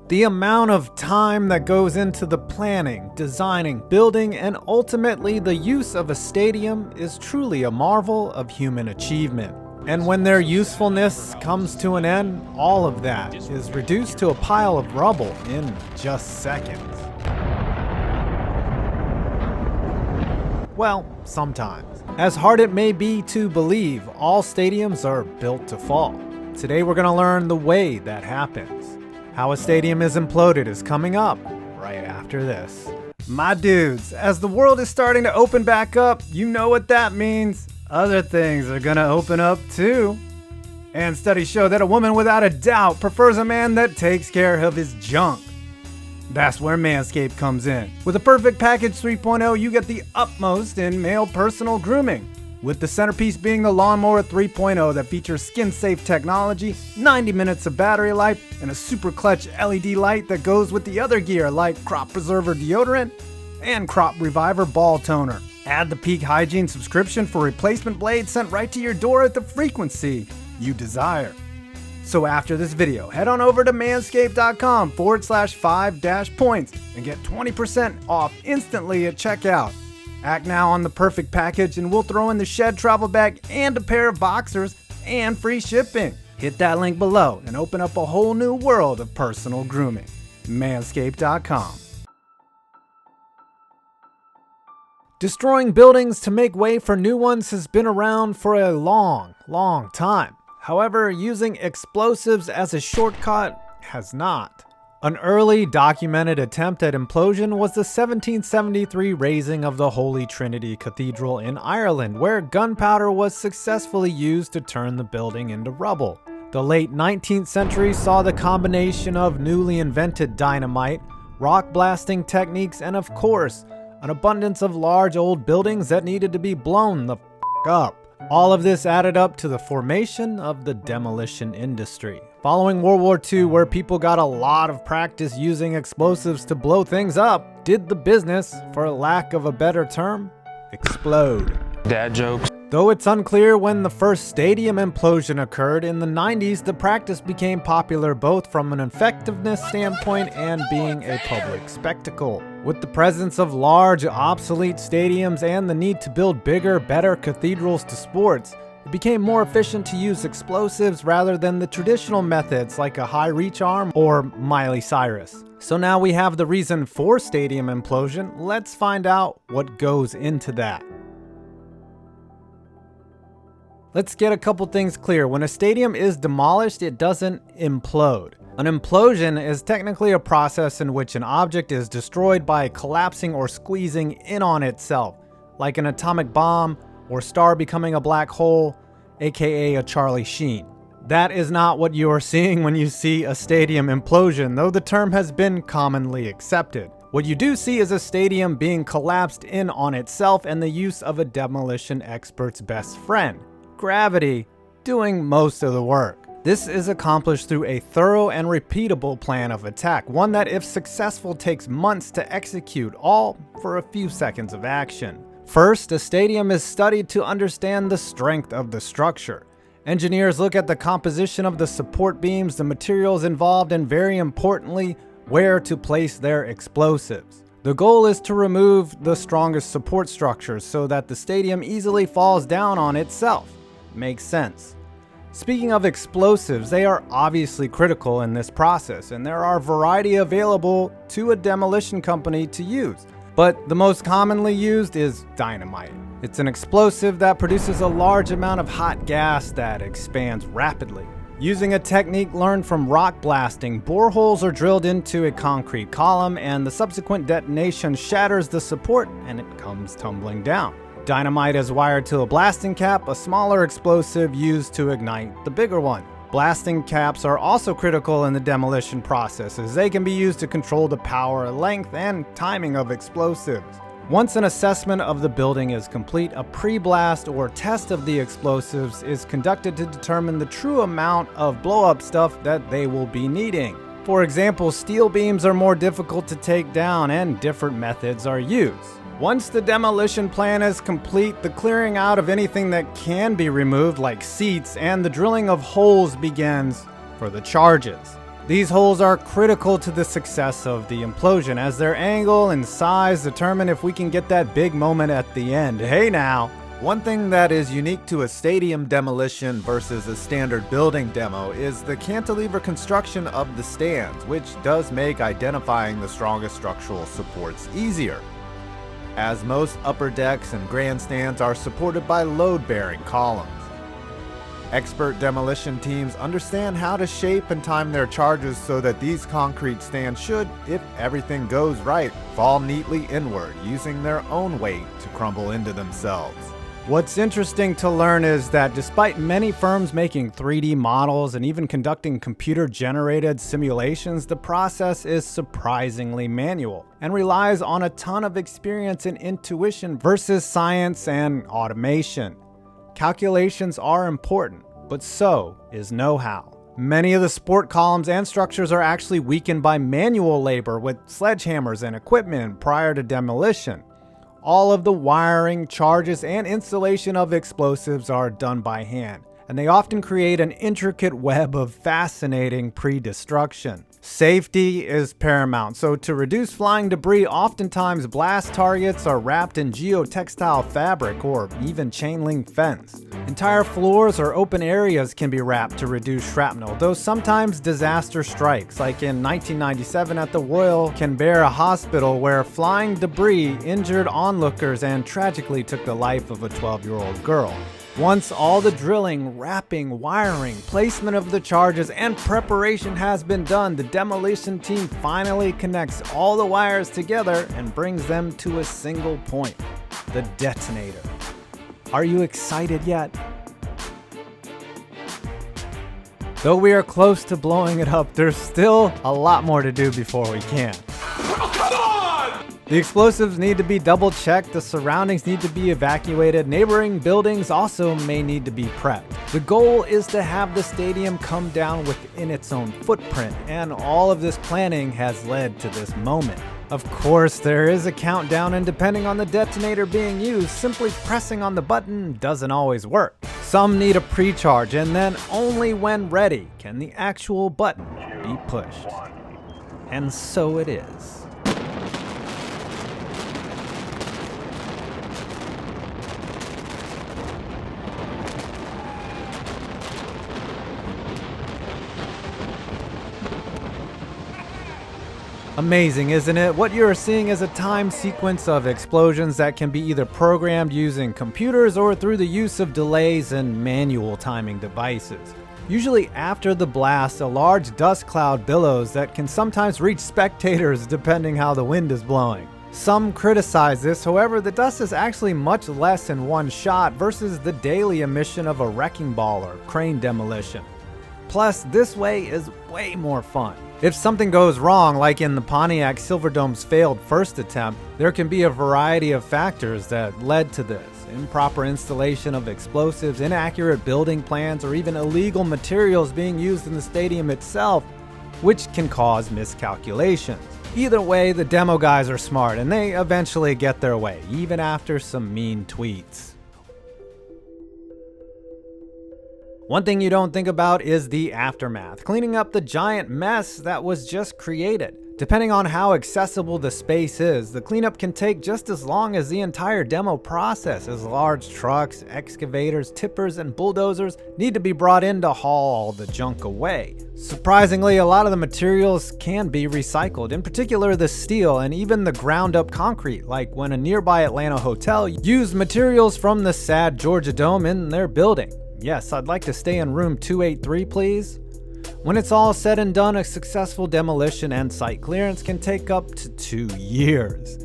The amount of time that goes into the planning, designing, building, and ultimately the use of a stadium is truly a marvel of human achievement. And when their usefulness comes to an end, all of that is reduced to a pile of rubble in just seconds. Well, sometimes. As hard it may be to believe, all stadiums are built to fall. Today we're going to learn the way that happens. How a stadium is imploded is coming up right after this. My dudes, as the world is starting to open back up, you know what that means. Other things are gonna open up too. And studies show that a woman without a doubt prefers a man that takes care of his junk. That's where Manscaped comes in. With the Perfect Package 3.0, you get the utmost in male personal grooming. With the centerpiece being the Lawnmower 3.0 that features skin-safe technology, 90 minutes of battery life, and a super clutch LED light that goes with the other gear like Crop Preserver deodorant and Crop Reviver ball toner. Add the Peak Hygiene subscription for replacement blades sent right to your door at the frequency you desire. So after this video, head on over to manscaped.com/5-points and get 20% off instantly at checkout. Act now on the perfect package and we'll throw in the Shed travel bag and a pair of boxers and free shipping. Hit that link below and open up a whole new world of personal grooming. Manscaped.com. Destroying buildings to make way for new ones has been around for a long time. However, using explosives as a shortcut has not. An early documented attempt at implosion was the 1773 razing of the Holy Trinity Cathedral in Ireland, where gunpowder was successfully used to turn the building into rubble. The late 19th century saw the combination of newly invented dynamite, rock blasting techniques, and of course, an abundance of large old buildings that needed to be blown the f*** up. All of this added up to the formation of the demolition industry. Following World War II, where people got a lot of practice using explosives to blow things up, did the business, for lack of a better term, explode. Dad jokes. Though it's unclear when the first stadium implosion occurred, in the 90s the practice became popular both from an effectiveness standpoint and being a public spectacle. With the presence of large, obsolete stadiums and the need to build bigger, better cathedrals to sports, it became more efficient to use explosives rather than the traditional methods like a high-reach arm or Miley Cyrus. So now we have the reason for stadium implosion. Let's find out what goes into that. Let's get a couple things clear. When a stadium is demolished, it doesn't implode. An implosion is technically a process in which an object is destroyed by collapsing or squeezing in on itself, like an atomic bomb or star becoming a black hole, aka a Charlie Sheen. That is not what you are seeing when you see a stadium implosion, though the term has been commonly accepted. What you do see is a stadium being collapsed in on itself and the use of a demolition expert's best friend, gravity, doing most of the work. This is accomplished through a thorough and repeatable plan of attack, one that if successful takes months to execute, all for a few seconds of action. First, a stadium is studied to understand the strength of the structure. Engineers look at the composition of the support beams, the materials involved, and very importantly, where to place their explosives. The goal is to remove the strongest support structures so that the stadium easily falls down on itself. Makes sense. Speaking of explosives, they are obviously critical in this process, and there are a variety available to a demolition company to use. But the most commonly used is dynamite. It's an explosive that produces a large amount of hot gas that expands rapidly. Using a technique learned from rock blasting, boreholes are drilled into a concrete column and the subsequent detonation shatters the support and it comes tumbling down. Dynamite is wired to a blasting cap, a smaller explosive used to ignite the bigger one. Blasting caps are also critical in the demolition process, as they can be used to control the power, length, and timing of explosives. Once an assessment of the building is complete, a pre-blast or test of the explosives is conducted to determine the true amount of blow-up stuff that they will be needing. For example, steel beams are more difficult to take down and different methods are used. Once the demolition plan is complete, the clearing out of anything that can be removed, like seats, and the drilling of holes begins for the charges. These holes are critical to the success of the implosion, as their angle and size determine if we can get that big moment at the end. Hey now! One thing that is unique to a stadium demolition versus a standard building demo is the cantilever construction of the stands, which does make identifying the strongest structural supports easier, as most upper decks and grandstands are supported by load-bearing columns. Expert demolition teams understand how to shape and time their charges so that these concrete stands should, if everything goes right, fall neatly inward, using their own weight to crumble into themselves. What's interesting to learn is that despite many firms making 3D models and even conducting computer-generated simulations, the process is surprisingly manual and relies on a ton of experience and intuition versus science and automation. Calculations are important, but so is know-how. Many of the support columns and structures are actually weakened by manual labor with sledgehammers and equipment prior to demolition. All of the wiring, charges, and installation of explosives are done by hand, and they often create an intricate web of fascinating pre-destruction. Safety is paramount, so to reduce flying debris, oftentimes blast targets are wrapped in geotextile fabric or even chain link fence. Entire floors or open areas can be wrapped to reduce shrapnel, though sometimes disaster strikes, like in 1997 at the Royal Canberra Hospital, where flying debris injured onlookers and tragically took the life of a 12-year-old girl. Once all the drilling, wrapping, wiring, placement of the charges, and preparation has been done, the demolition team finally connects all the wires together and brings them to a single point: the detonator. Are you excited yet? Though we are close to blowing it up, there's still a lot more to do before we can. The explosives need to be double checked, the surroundings need to be evacuated, neighboring buildings also may need to be prepped. The goal is to have the stadium come down within its own footprint, and all of this planning has led to this moment. Of course, there is a countdown, and depending on the detonator being used, simply pressing on the button doesn't always work. Some need a pre-charge, and then only when ready can the actual button be pushed. And so it is. Amazing, isn't it? What you're seeing is a time sequence of explosions that can be either programmed using computers or through the use of delays and manual timing devices. Usually after the blast, a large dust cloud billows that can sometimes reach spectators depending how the wind is blowing. Some criticize this, however, the dust is actually much less in one shot versus the daily emission of a wrecking ball or crane demolition. Plus, this way is way more fun. If something goes wrong, like in the Pontiac Silverdome's failed first attempt, there can be a variety of factors that led to this. Improper installation of explosives, inaccurate building plans, or even illegal materials being used in the stadium itself, which can cause miscalculations. Either way, the demo guys are smart and they eventually get their way, even after some mean tweets. One thing you don't think about is the aftermath, cleaning up the giant mess that was just created. Depending on how accessible the space is, the cleanup can take just as long as the entire demo process, as large trucks, excavators, tippers, and bulldozers need to be brought in to haul all the junk away. Surprisingly, a lot of the materials can be recycled, in particular the steel and even the ground-up concrete, like when a nearby Atlanta hotel used materials from the sad Georgia Dome in their building. Yes, I'd like to stay in room 283, please. When it's all said and done, a successful demolition and site clearance can take up to 2 years.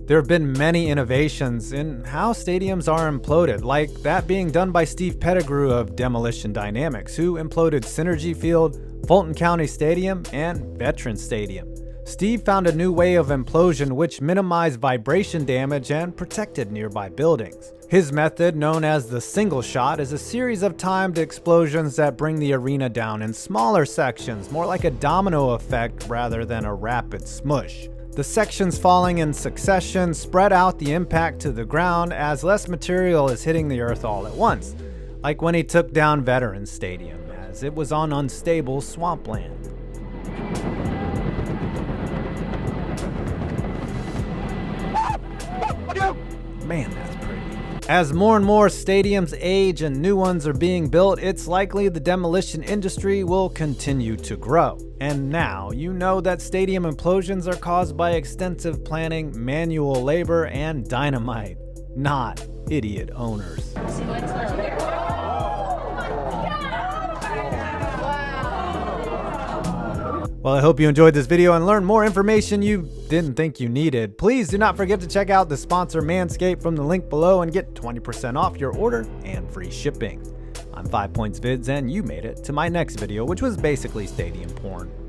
There have been many innovations in how stadiums are imploded, like that being done by Steve Pettigrew of Demolition Dynamics, who imploded Synergy Field, Fulton County Stadium, and Veterans Stadium. Steve found a new way of implosion which minimized vibration damage and protected nearby buildings. His method, known as the single shot, is a series of timed explosions that bring the arena down in smaller sections, more like a domino effect rather than a rapid smush. The sections falling in succession spread out the impact to the ground as less material is hitting the earth all at once, like when he took down Veterans Stadium, as it was on unstable swampland. Man, that's pretty. As more and more stadiums age and new ones are being built, it's likely the demolition industry will continue to grow. And now you know that stadium implosions are caused by extensive planning, manual labor, and dynamite, not idiot owners. Well, I hope you enjoyed this video and learned more information you didn't think you needed. Please do not forget to check out the sponsor Manscaped from the link below and get 20% off your order and free shipping. I'm 5 Points Vids, and you made it to my next video, which was basically stadium porn.